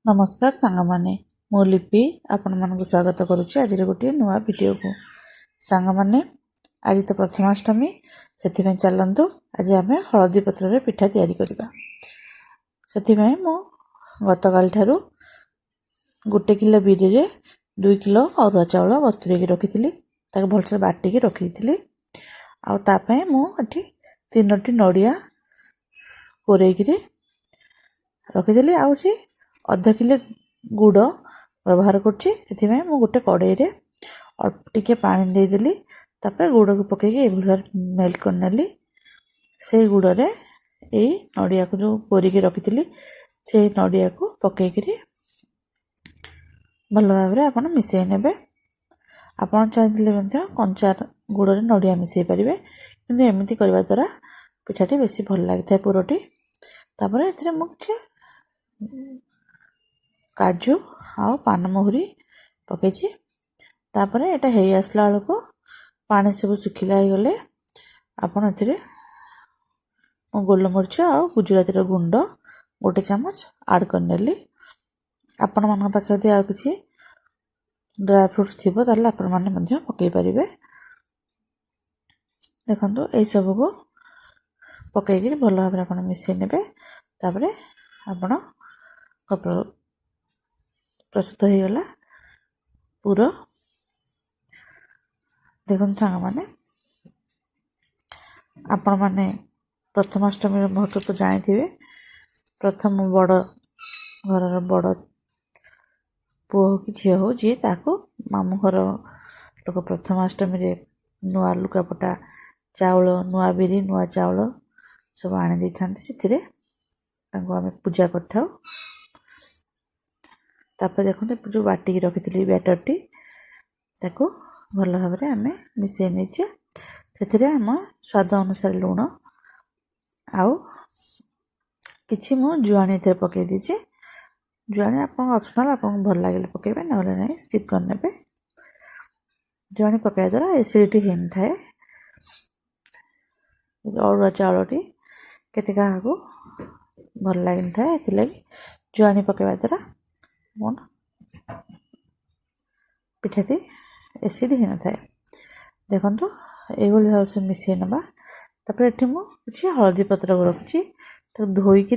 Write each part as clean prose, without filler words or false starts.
नमस्कार सांगमाने मु लिपि आपण मानक स्वागत करुच्ची आज गोटे नुआ वीडियो को सांगमाने आज तो प्रथमाष्टमी से चलतु आज आम हलदी पत्र पिठा तैयारी करवा से मु गत काल ठारू गोटे किलो बिरी रे 2 किलो अरुआ चाउल बस्तुरी रखी भलसे बाटिकी रखी आउ मुझे 3टी नड़िया कोरेकी रखीदी आउ अध किलो गुड़ व्यवहार करुच्ची गोटे कड़ाई रे अल्प टिके पानी देदेली गुड़ को पकईकि मेल्ट करनेली से गुड़ रे यही नड़िया को जो कोरिकी रखी से नड़िया को पकईकि भल भाव में आपड़ मिसई ने आपड़ चाहिए कंचा गुड़ रे नड़िया मिसई पारे कि एमती करने द्वारा पिठाटी बेसी भल लगी था पुरटी तापर ए मुझे काजू आउ पानमहुरी पकईची तापर एटा हे आसला बेलू पानी सब सुखिला हो गले आपन ए गोलमरीच आउ गुजराती गुंड गोटे चामच आड करनेली आपण मन पाखे यदि आउ किसी ड्राई फ्रूट्स थी ताले आपण माने पकई पारे देखो यही सब को पकईकि भल भाव में आप मिसई ने तापर आपण प्रस्तुत हो गला पूरा देखो सांग मैंने आपण मैंने प्रथमाष्टमी महत्व तो जानी प्रथम बड़ घर बड़ पुओ हो कि झी हो जी मामू घर लोक प्रथमाष्टमी रे नुआ लुगापटा चाउल नुआ बिरी नुआ चाउल सब आनी दे था से आम पूजा कर तापर देखो जो बाटिकी रखी थी बैटर टी भल भाव में आम मिसई नहींचे से आम स्वाद अनुसार लुण आउ कि मु जुआणी थे पकई दीचे जुआणी आप ऑप्शनल आप भल लगे पकेबे ना ना स्किप करने जुआणी पकड़ा द्वारा एसिडिटी होन थाए अरुआ चाउलटी केते क्या भल लगी था जुआणी पकेबा द्वारा मन पिठाटी एसिड होन थाए देखो ये भाव से मिसई नवा तापर ये मुझे हलदी पत्र को रखी धोईकी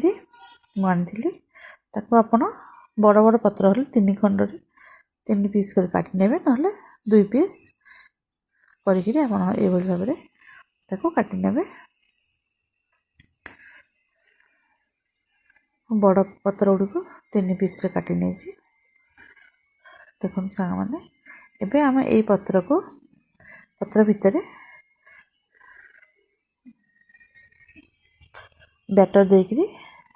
आनी आपड़ बड़ बड़ पत्र हेल्ले 3 खंड 3 पीस कर काटी ने ना 2 पीस करी भाव में काटी ने बड़ पत्र गुड़ी 3 पीस रे काटी नहीं देखो सांग मैंने एबे आम यही पत्र भितर बैटर देकरी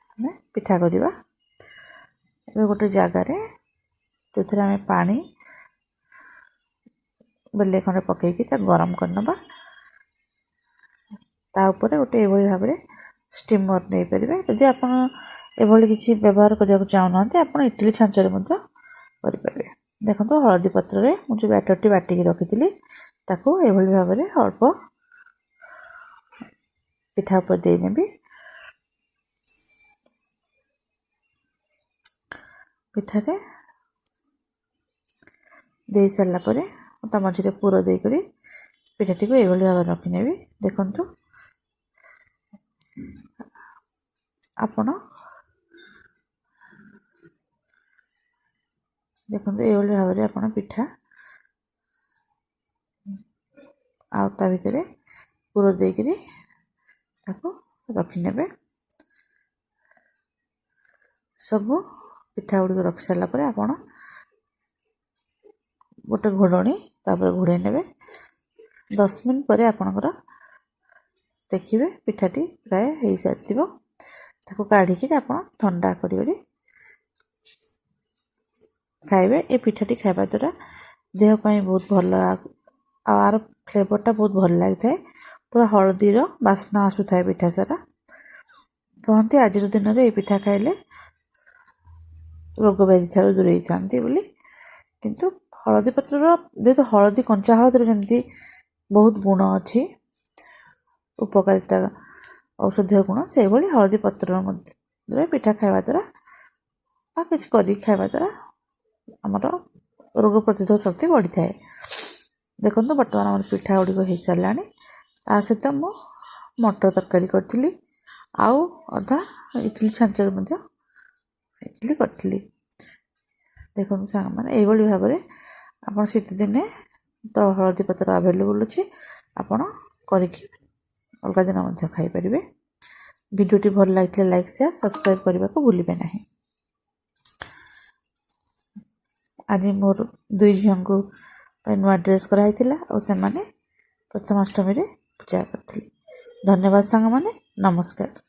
हमें पिठा करवा एबे गोटे जगार जो थे आम पानी बेले खंडे पकईकि गरम करनबा तापर गोटे ये भाव में स्टीमर नहीं पारे जदि आप किसी व्यवहार करने चाहूना आप इडली छांचर करें देखो हलदी पत्र रे मुझे बैटरटी बाटिकी रखी थी ये भाव में अल्प पिठा उपर देनेबी पिठारे दे सारा पर मझे पुर देकर पिठाटी को ये भाव में रखी देखु आपण देखो ये भाव में आप पिठा आउ भितर पुर देकर रखी ने सब पिठा गुड़ी रखी सारा पर आप गोटे घोड़णी घोड़े ने 10 मिनट पर आपणकर देखिए पिठाटी प्राय हो सारी काढ़ी आप ठंडा कर खाइबे ये पिठाटी खाइबा द्वारा देहपाई बहुत भल आर फ्लेवरटा बहुत भल लगी था पूरा हलदी बास्ना आसू था पिठा सारा कहते आज दिन में ये पिठा खाइले रोग व्याधि ठार दूरे था किंतु हलदी पत्र जेहेतु हलदी कंचा हलदी जमी बहुत गुण अच्छी उपकारिता औषधीय गुण से हलदी पत्र पिठा खाइबा द्वारा ବା କିଛି କରିକି ଖାଇବା ଦ୍ୱାରା ଆମର ରୋଗ ପ୍ରତିରୋଧ ଶକ୍ତି ବଢ଼ିଥାଏ। ଦେଖନ୍ତୁ ବର୍ତ୍ତମାନ ଆମର ପିଠା ଗୁଡ଼ିକ ହେଇସାରିଲାଣି। ତା ସହିତ ମୁଁ ମଟର ତରକାରୀ କରିଥିଲି, ଆଉ ଅଧା ଇଟିଲି ଛାଞ୍ଚରେ ମଧ୍ୟ ଇଟିଲି କରିଥିଲି। ଦେଖନ୍ତୁ ସାଙ୍ଗମାନେ, ଏଇଭଳି ଭାବରେ ଆପଣ ଶୀତଦିନେ ତ ହଳଦୀ ପତ୍ର ଆଭେଲେବୁଲ୍ ଅଛି, ଆପଣ କରିକି ଅଲଗା ଦିନ ମଧ୍ୟ ଖାଇପାରିବେ। ଭିଡ଼ିଓଟି ଭଲ ଲାଗିଥିଲେ ଲାଇକ୍ ସେୟାର ସବସ୍କ୍ରାଇବ୍ କରିବାକୁ ଭୁଲିବେ ନାହିଁ। ଆଜି ମୋର 2 ଝିଅଙ୍କୁ ପାଇଁ ନୂଆ ଡ୍ରେସ୍ କରାହେଇଥିଲା ଆଉ ସେମାନେ ପ୍ରଥମାଷ୍ଟମୀରେ ପୂଜା କରିଥିଲେ। ଧନ୍ୟବାଦ ସାଙ୍ଗମାନେ, ନମସ୍କାର।